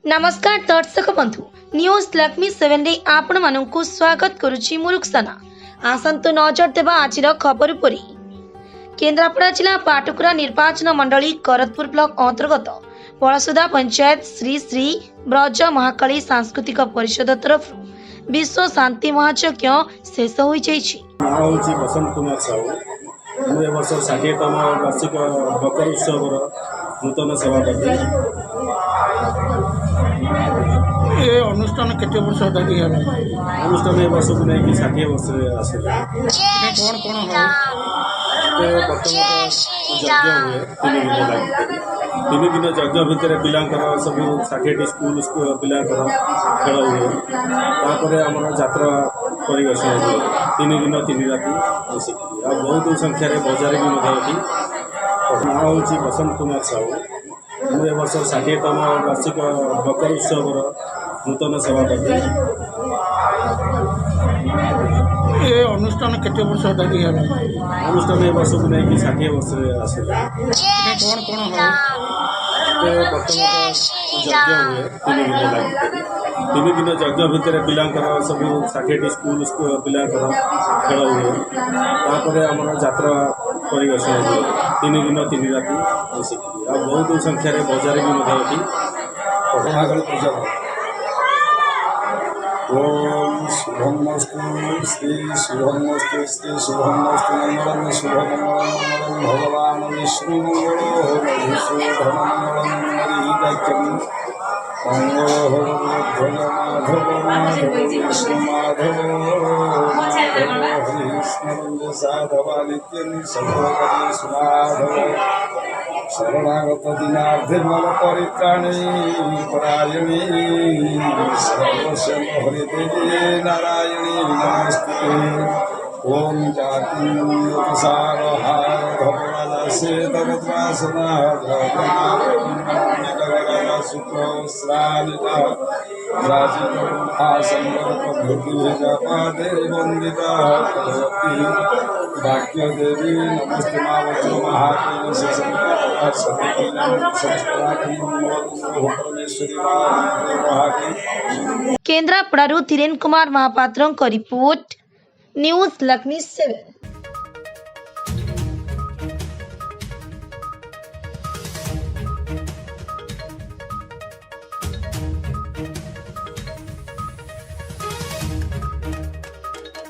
नमस्कार दर्शक बंधु न्यूज लक्ष्मी 7 रे आपण मानकु स्वागत करुछि मुरुक्सना आसंतु नजर देबा आजिर खबर परी। केन्द्रापड़ा जिला पाटकुरा निर्वाचन मंडली करतपुर ब्लॉक अंतर्गत पळसुदा पंचायत श्री श्री ब्रज महाकाली सांस्कृतिक परिषद तरफ विश्व शांति महायज्ञ शेष हो जाइछि। बसंत कुमार साहू ए वर्ष 60तम वार्षिक मकर उत्सव नूतन सभापति। ये अनुष्ठान केते वर्ष धरि है? अनुष्ठान ए वर्ष को नहीं 60 वर्ष आसला। कौन कौन हो? तीन दिन यज्ञ भितर पिलांकर सब 60 स्कूल पिलांकर खेल हुए तापर आम यात्रा परिवेशन हुए 3 दिन 3 राति बसिकी आ बहुत संख्यार बजार भी मध्य ना हूँ बसंत कुमार साहू ए वर्ष 60तम वार्षिक मकर उत्सव नूतन सभापति। ये अनुष्ठान केते वर्ष धरि है? अनुष्ठान ए वर्ष को नहीं 60 वर्ष आसला। कौन कौन हो? यज्ञ हुए 3 दिन यज्ञ भितर पिलांकर सब 60 स्कूल पिलांकर खेल हुए तापर आम यात्रा परिवेशन हुए 3 दिन 3 राति बसिकी आ बहुत संख्यार बजार भी मध्य ओम शुभमस्तु श्री शुभमस्तु श्री शुभमस्तु मंगलम शुभमंगलम भगवान विष्णु मंगलो विष्णुधन मंगलम हरिदैक्यम मंगलो ध्वज माधव माधव विष्णु माधव हरिस्मरण साधवादित्य सर्वकर्म सुमाधव शरणागत दिनार्थे मम परित्राणे परायणे सर्वस्व हरिदेवे नारायणे नमस्ते। ओम जातिसार हार धवलासे तवत्रासना शुक्र श्रानिता राजितासंगतभूतिजापादे वंदिता वाक्य देवी नमस्ते मावचो महादेव केन्द्रापड़ारू धीरेन्द्र कुमार महापात्र रिपोर्ट न्यूज लक्ष्मी 7।